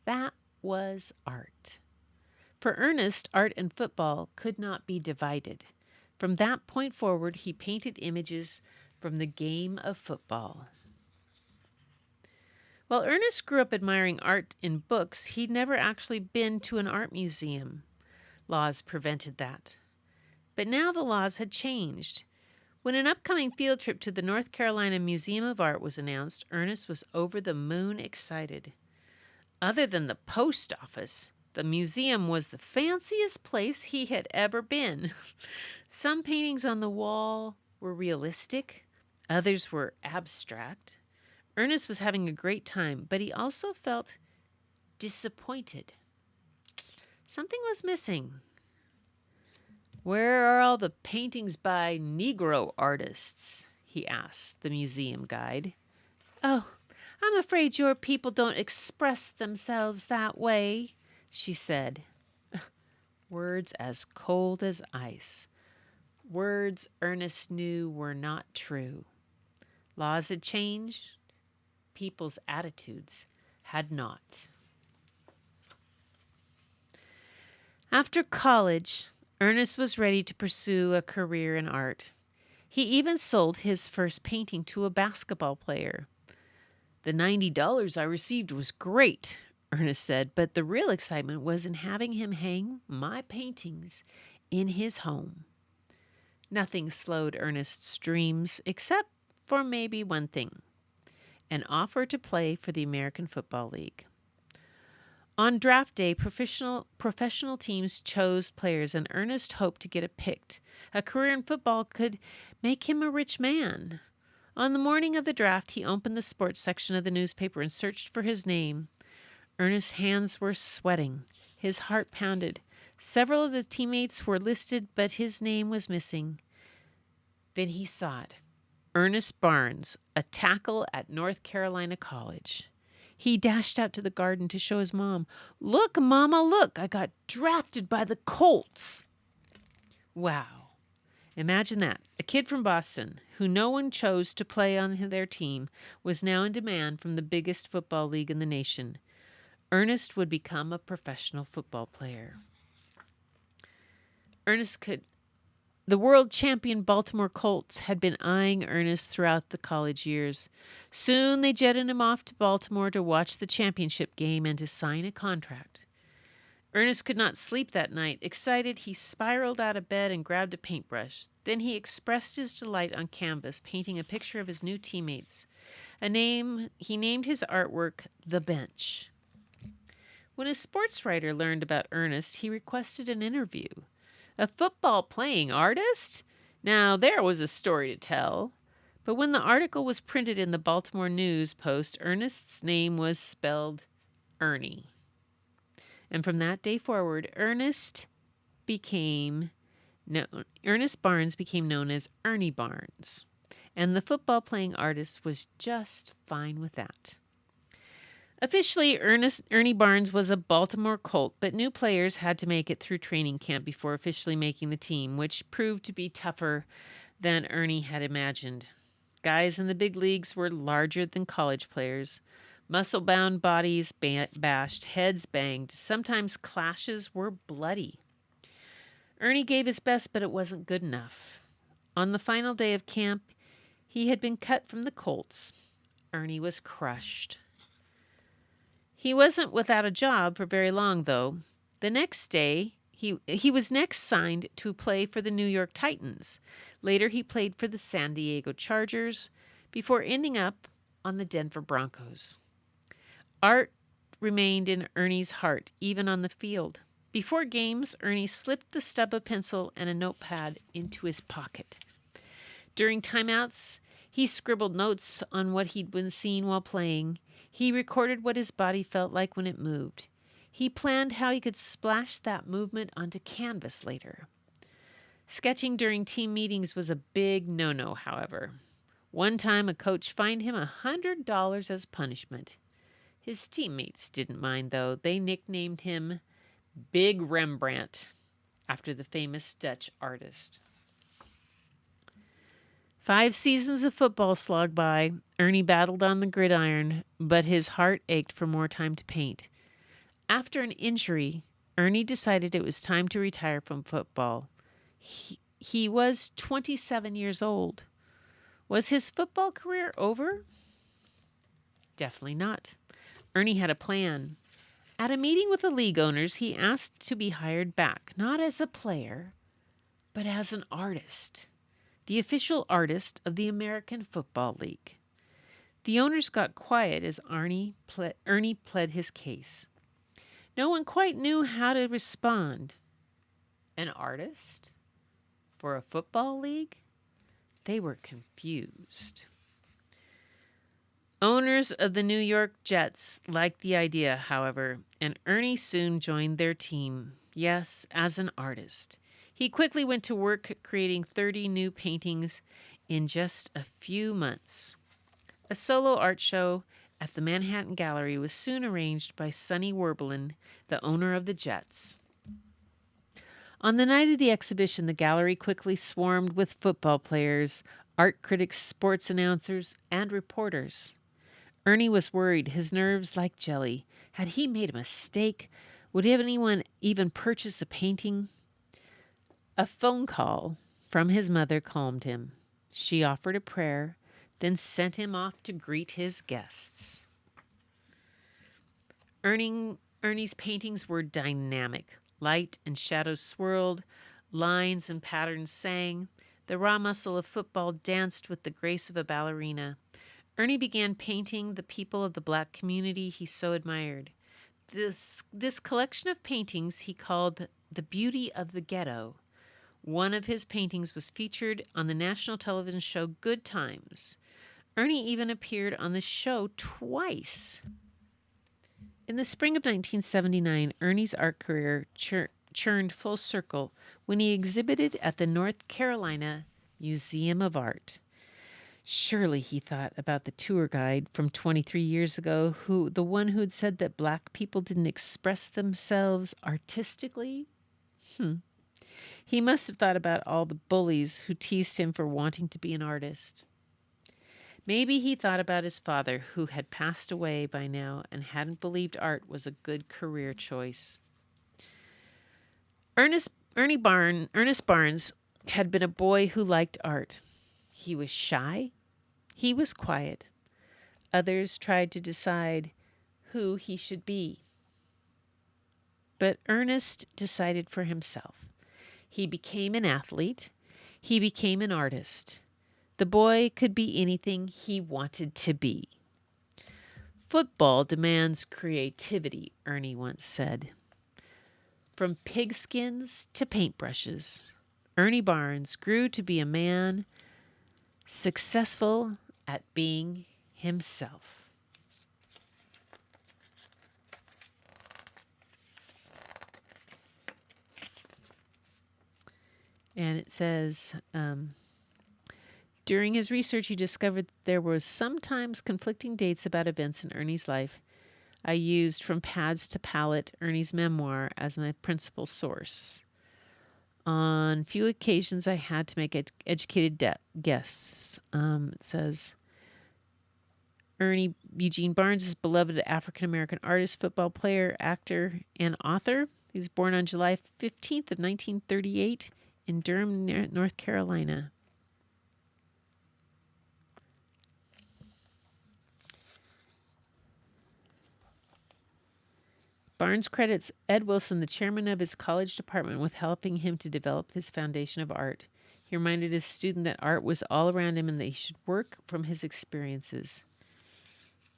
That was art. For Ernest, art and football could not be divided. From that point forward, he painted images from the game of football. While Ernest grew up admiring art in books, he'd never actually been to an art museum. Laws prevented that. But now the laws had changed. When an upcoming field trip to the North Carolina Museum of Art was announced, Ernest was over the moon excited. Other than the post office, the museum was the fanciest place he had ever been. Some paintings on the wall were realistic. Others were abstract. Ernest was having a great time, but he also felt disappointed. Something was missing. Where are all the paintings by Negro artists? He asked the museum guide. Oh, I'm afraid your people don't express themselves that way, she said. Words as cold as ice. Words Ernest knew were not true. Laws had changed. People's attitudes had not. After college, Ernest was ready to pursue a career in art. He even sold his first painting to a basketball player. The $90 I received was great, Ernest said, but the real excitement was in having him hang my paintings in his home. Nothing slowed Ernest's dreams except for maybe one thing, an offer to play for the American Football League. On draft day, professional teams chose players, and Ernest hoped to get it picked. A career in football could make him a rich man. On the morning of the draft, he opened the sports section of the newspaper and searched for his name. Ernest's hands were sweating. His heart pounded. Several of the teammates were listed, but his name was missing. Then he saw it. Ernest Barnes, a tackle at North Carolina College. He dashed out to the garden to show his mom. Look, Mama, look, I got drafted by the Colts. Wow. Imagine that. A kid from Boston, who no one chose to play on their team, was now in demand from the biggest football league in the nation. Ernest would become a professional football player. The world champion Baltimore Colts had been eyeing Ernest throughout the college years. Soon they jetted him off to Baltimore to watch the championship game and to sign a contract. Ernest could not sleep that night. Excited, he spiraled out of bed and grabbed a paintbrush. Then he expressed his delight on canvas, painting a picture of his new teammates. He named his artwork The Bench. When a sports writer learned about Ernest, he requested an interview. A football-playing artist? Now, there was a story to tell. But when the article was printed in the Baltimore News Post, Ernest's name was spelled Ernie. And from that day forward, Ernest Barnes became known as Ernie Barnes. And the football-playing artist was just fine with that. Officially, Ernie Barnes was a Baltimore Colt, but new players had to make it through training camp before officially making the team, which proved to be tougher than Ernie had imagined. Guys in the big leagues were larger than college players. Muscle-bound bodies bashed, heads banged. Sometimes clashes were bloody. Ernie gave his best, but it wasn't good enough. On the final day of camp, he had been cut from the Colts. Ernie was crushed. He wasn't without a job for very long, though. The next day, he was next signed to play for the New York Titans. Later, he played for the San Diego Chargers before ending up on the Denver Broncos. Art remained in Ernie's heart, even on the field. Before games, Ernie slipped the stub of pencil and a notepad into his pocket. During timeouts, he scribbled notes on what he'd been seeing while playing. He recorded what his body felt like when it moved. He planned how he could splash that movement onto canvas later. Sketching during team meetings was a big no-no, however. One time, a coach fined him $100 as punishment. His teammates didn't mind, though. They nicknamed him Big Rembrandt, after the famous Dutch artist. 5 seasons of football slogged by. Ernie battled on the gridiron, but his heart ached for more time to paint. After an injury, Ernie decided it was time to retire from football. He was 27 years old. Was his football career over? Definitely not. Ernie had a plan. At a meeting with the league owners, he asked to be hired back, not as a player, but as an artist, the official artist of the American Football League. The owners got quiet as Ernie pled his case. No one quite knew how to respond. An artist? For a football league? They were confused. Owners of the New York Jets liked the idea, however, and Ernie soon joined their team, yes, as an artist. He quickly went to work creating 30 new paintings in just a few months. A solo art show at the Manhattan Gallery was soon arranged by Sonny Werblin, the owner of the Jets. On the night of the exhibition, the gallery quickly swarmed with football players, art critics, sports announcers, and reporters. Ernie was worried, his nerves like jelly. Had he made a mistake? Would anyone even purchase a painting? A phone call from his mother calmed him. She offered a prayer, then sent him off to greet his guests. Ernie's paintings were dynamic. Light and shadows swirled, lines and patterns sang. The raw muscle of football danced with the grace of a ballerina. Ernie began painting the people of the black community he so admired. This collection of paintings he called The Beauty of the Ghetto. One of his paintings was featured on the national television show Good Times. Ernie even appeared on the show twice. In the spring of 1979, Ernie's art career churned full circle when he exhibited at the North Carolina Museum of Art. Surely he thought about the tour guide from 23 years ago, the one who'd said that black people didn't express themselves artistically. He must have thought about all the bullies who teased him for wanting to be an artist. Maybe he thought about his father, who had passed away by now and hadn't believed art was a good career choice. Ernest Barnes had been a boy who liked art. He was shy. He was quiet. Others tried to decide who he should be. But Ernest decided for himself. He became an athlete. He became an artist. The boy could be anything he wanted to be. Football demands creativity, Ernie once said. From pigskins to paintbrushes, Ernie Barnes grew to be a man successful at being himself. And it says, during his research, he discovered that there were sometimes conflicting dates about events in Ernie's life. I used From Pads to Palette, Ernie's memoir, as my principal source. On few occasions, I had to make educated guesses. It says, Ernie Eugene Barnes is a beloved African-American artist, football player, actor, and author. He was born on July 15th of 1938 in Durham, North Carolina. Barnes credits Ed Wilson, the chairman of his college department, with helping him to develop his foundation of art. He reminded his student that art was all around him and that he should work from his experiences.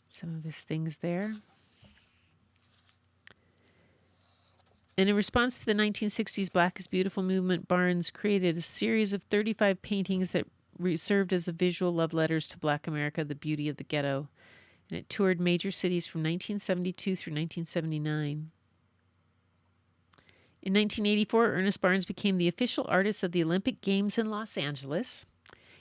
Some of his things there. And in response to the 1960s Black is Beautiful movement, Barnes created a series of 35 paintings that served as a visual love letters to Black America, the beauty of the ghetto. And it toured major cities from 1972 through 1979. In 1984, Ernest Barnes became the official artist of the Olympic Games in Los Angeles.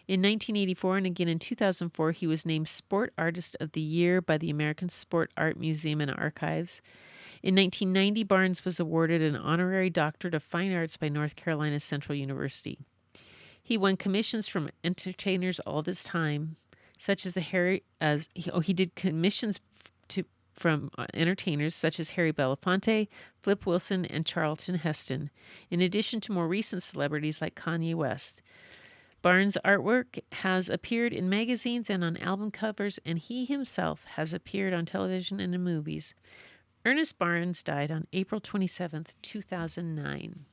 In 1984 and again in 2004, he was named Sport Artist of the Year by the American Sport Art Museum and Archives. In 1990, Barnes was awarded an honorary doctorate of fine arts by North Carolina Central University. He won commissions from entertainers all this time, such as he did commissions from entertainers such as Harry Belafonte, Flip Wilson, and Charlton Heston, in addition to more recent celebrities like Kanye West. Barnes' artwork has appeared in magazines and on album covers, and he himself has appeared on television and in movies. Ernest Barnes died on April 27th, 2009.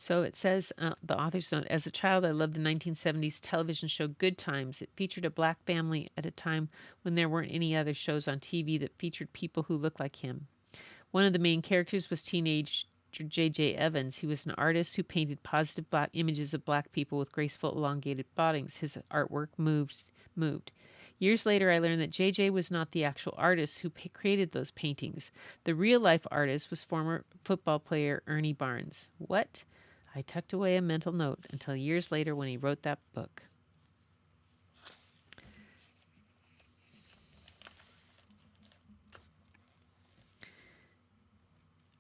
So it says, the author's note, as a child, I loved the 1970s television show Good Times. It featured a Black family at a time when there weren't any other shows on TV that featured people who looked like him. One of the main characters was teenage J.J. Evans. He was an artist who painted positive Black images of Black people with graceful, elongated bodies. His artwork moved. Years later, I learned that J.J. was not the actual artist who created those paintings. The real-life artist was former football player Ernie Barnes. What? I tucked away a mental note until years later when he wrote that book.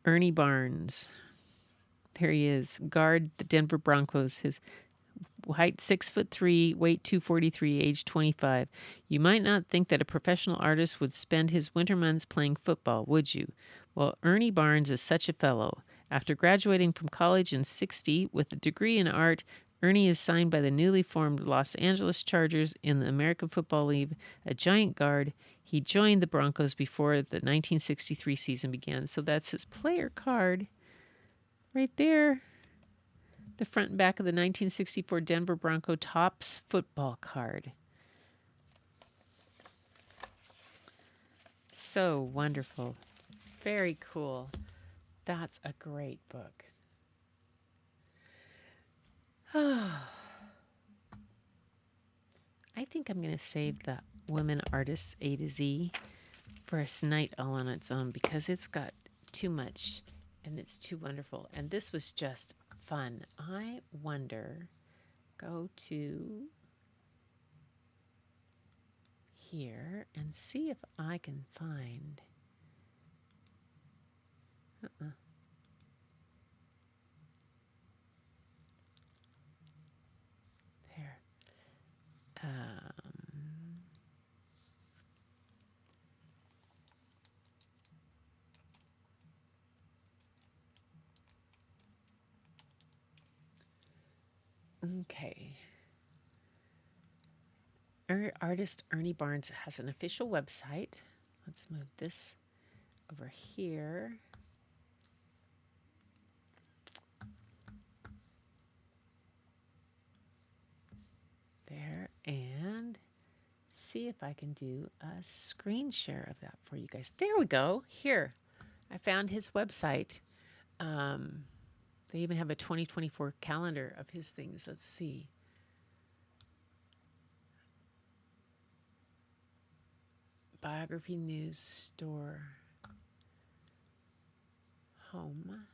Ernie Barnes. There he is. Guard the Denver Broncos. His height 6'3", weight 243, age 25. You might not think that a professional artist would spend his winter months playing football, would you? Well, Ernie Barnes is such a fellow. After graduating from college in '60 with a degree in art, Ernie is signed by the newly formed Los Angeles Chargers in the American Football League, a giant guard. He joined the Broncos before the 1963 season began. So that's his player card right there. The front and back of the 1964 Denver Bronco Topps football card. So wonderful. Very cool. That's a great book. I think I'm going to save the Women Artists A to Z for a night all on its own because it's got too much and it's too wonderful. And this was just fun. I wonder, go to here and see if I can find... There. Okay. Artist Ernie Barnes has an official website. Let's move this over here. There, and see if I can do a screen share of that for you guys. There we go. Here, I found his website. They even have a 2024 calendar of his things. Let's see. Biography News Store. Home.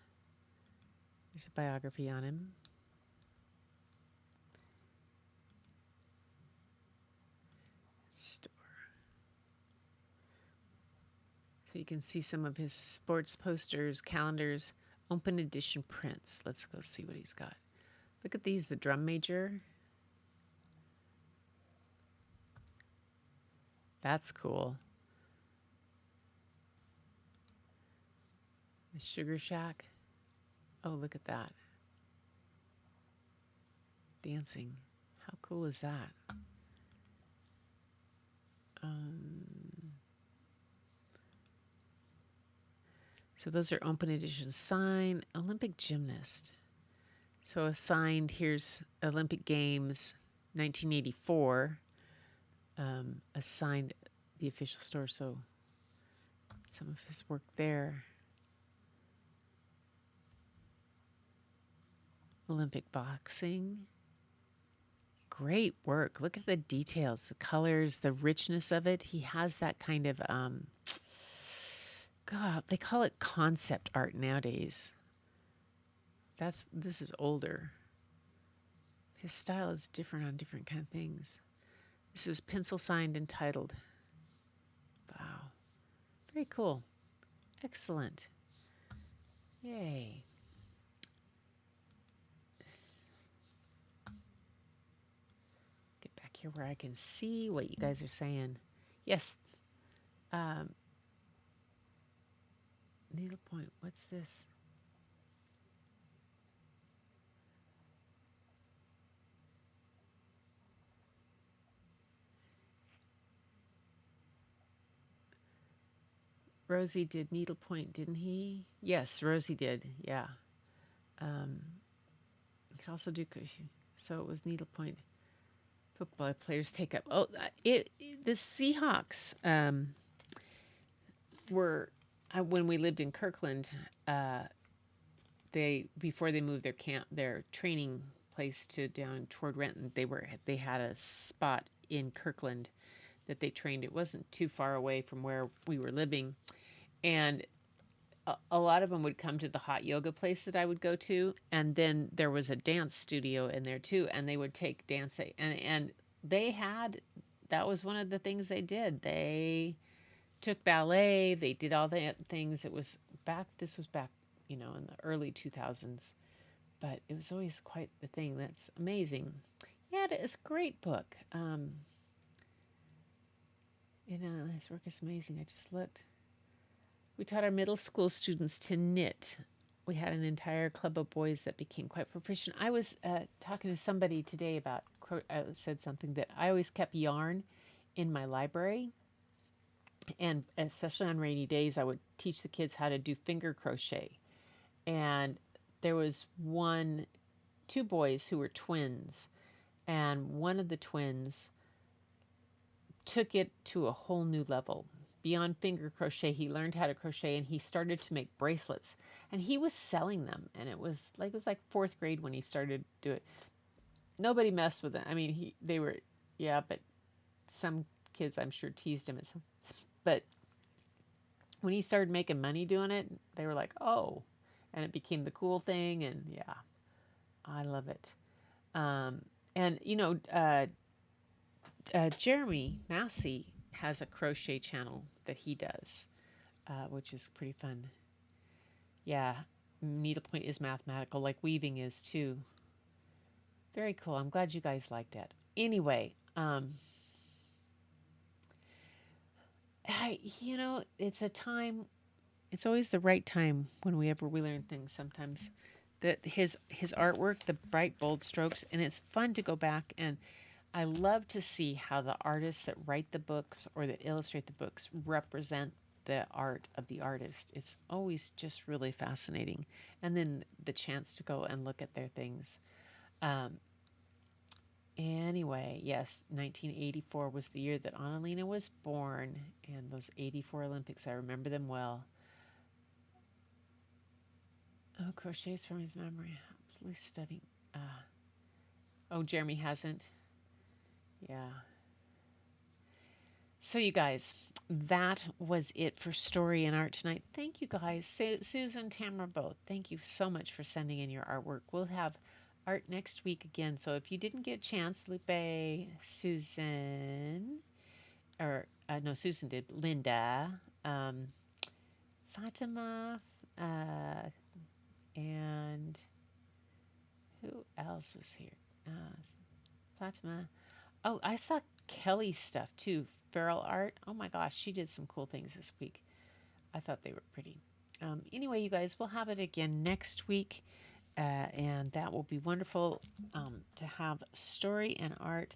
There's a biography on him. Store. So you can see some of his sports posters, calendars, open edition prints. Let's go see what he's got. Look at these, the drum major. That's cool. The Sugar Shack. Oh, look at that. Dancing. How cool is that? So those are open edition. Sign, Olympic gymnast. So a signed, here's Olympic Games 1984. Assigned the official store, so some of his work there. Olympic boxing. Great work. Look at the details, the colors, the richness of it. He has that kind of, God, they call it concept art nowadays. This is older. His style is different on different kind of things. This is pencil signed and titled. Wow. Very cool. Excellent. Yay. Get back here where I can see what you guys are saying. Yes. Needlepoint. What's this? Rosie did needlepoint, didn't he? Yes, Rosie did. Yeah. You could also do, so it was needlepoint. Football players take up. Oh, the Seahawks were when we lived in Kirkland. Before they moved their training place to down toward Renton, they had a spot in Kirkland that they trained. It wasn't too far away from where we were living, and a lot of them would come to the hot yoga place that I would go to, and then there was a dance studio in there too, and they would take dancing, and that was one of the things they did. They took ballet, they did all the things. This was back, in the early 2000s, but it was always quite the thing. That's amazing. Yeah, it's a great book. His work is amazing. I just looked. We taught our middle school students to knit. We had an entire club of boys that became quite proficient. I was talking to somebody today about, said something that I always kept yarn in my library. And especially on rainy days, I would teach the kids how to do finger crochet. And there was two boys who were twins. And one of the twins took it to a whole new level. Beyond finger crochet, he learned how to crochet, and he started to make bracelets, and he was selling them. And it was like fourth grade when he started to do it. Nobody messed with it. I mean, but some kids I'm sure teased him. But when he started making money doing it, they were like, oh, and it became the cool thing. And yeah, I love it. Jeremy Massey has a crochet channel that he does, which is pretty fun. Yeah, needlepoint is mathematical, like weaving is too. Very cool. I'm glad you guys liked it. Anyway, it's a time. It's always the right time whenever we learn things. Sometimes that his artwork, the bright bold strokes, and it's fun to go back, and I love to see how the artists that write the books or that illustrate the books represent the art of the artist. It's always just really fascinating. And then the chance to go and look at their things. Anyway, yes, 1984 was the year that Annalena was born, and those 84 Olympics, I remember them well. Oh, crochets from his memory. Absolutely studying. Jeremy hasn't. Yeah. So you guys, that was it for Story and Art tonight. Thank you guys. Susan, Tamara, both. Thank you so much for sending in your artwork. We'll have art next week again. So if you didn't get a chance, Lupe, Susan, Susan did, Linda, Fatima, and who else was here? Fatima. Oh, I saw Kelly's stuff too. Feral art. Oh my gosh, she did some cool things this week. I thought they were pretty. Anyway, you guys, we'll have it again next week, and that will be wonderful to have story and art.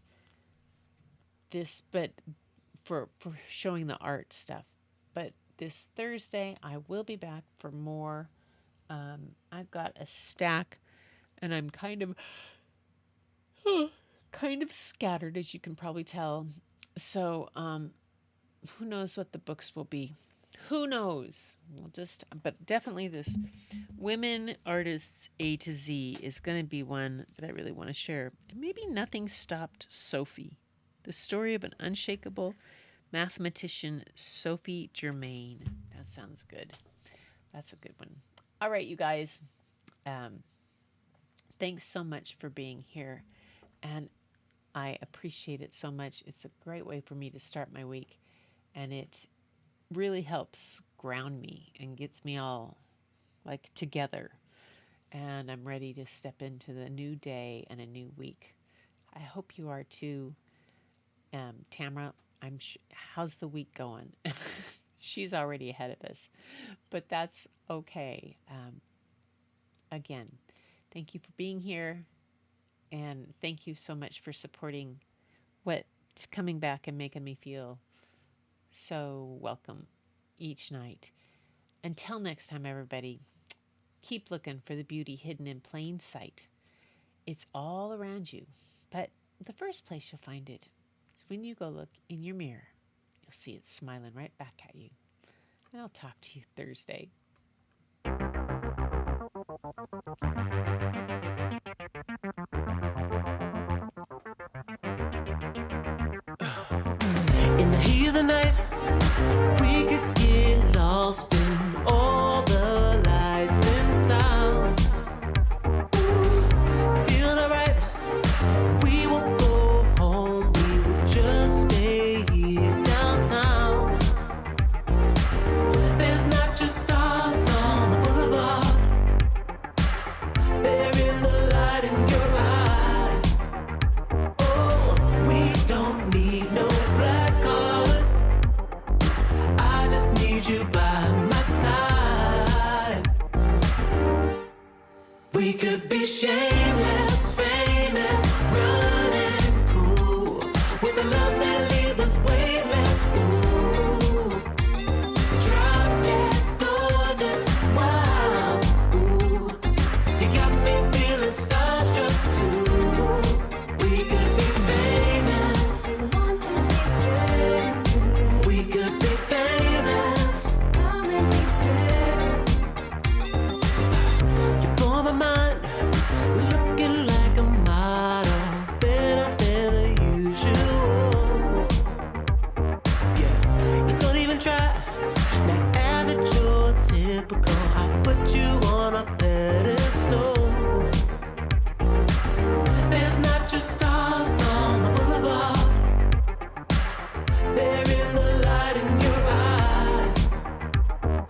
But for showing the art stuff. But this Thursday, I will be back for more. I've got a stack, and I'm kind of scattered, as you can probably tell. So, who knows what the books will be? Who knows? But definitely this Women Artists A to Z is going to be one that I really want to share. And maybe Nothing Stopped Sophie. The story of an unshakable mathematician, Sophie Germain. That sounds good. That's a good one. All right, you guys. Thanks so much for being here. And I appreciate it so much. It's a great way for me to start my week. And it really helps ground me and gets me all like together. And I'm ready to step into the new day and a new week. I hope you are too. Tamara, how's the week going? She's already ahead of us, but that's okay. Again, thank you for being here, and thank you so much for supporting what's coming back and making me feel so welcome each night. Until next time, everybody, keep looking for the beauty hidden in plain sight. It's all around you, but the first place you'll find it is when you go look in your mirror. You'll see it smiling right back at you. And I'll talk to you Thursday. In the heat of the night, we could get lost in all the lights and sounds. Feeling alright, we won't go home, we will just stay here downtown. There's not just stars on the boulevard, they're in the light in your eyes. Oh, we don't need no black cards, I just need you by my side. We could be shameless, famous, running cool, with a love that leaves us weightless. Ooh, drop dead gorgeous, wow. Ooh, you got me feeling starstruck too. We could be famous, we could be famous. You blow my mind, looking like a model, better than the usual. Yeah, you don't even try, not average or typical. I put you on a pedestal. There's not just stars on the boulevard, they're in the light in your eyes.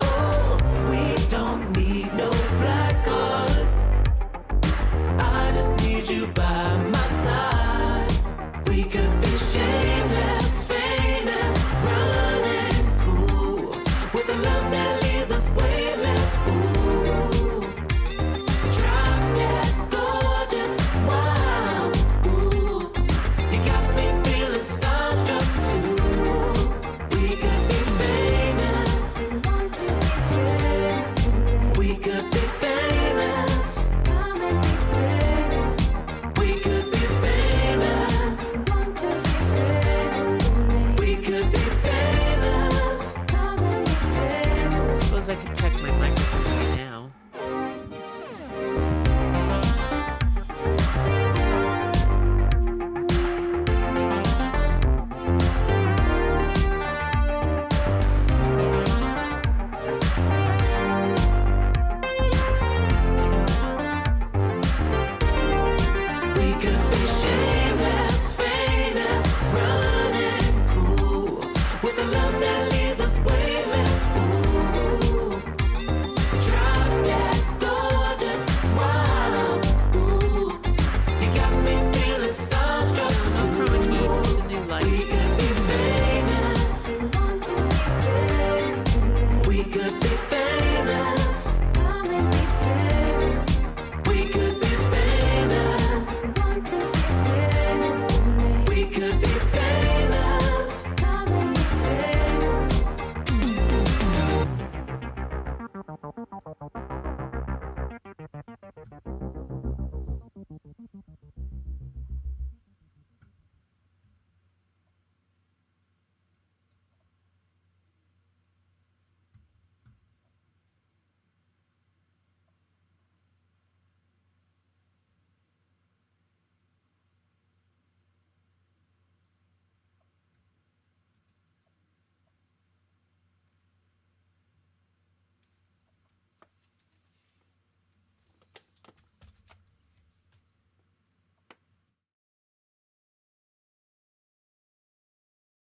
Oh, we don't need no black cards, I just need you by my side. We could be shameless, famous, running cool, with a love that leaves us weightless. Ooh, drop dead gorgeous, wow. Ooh, you got me feeling starstruck too. We could be famous, we could be famous, we could be famous, we could be famous. Suppose I could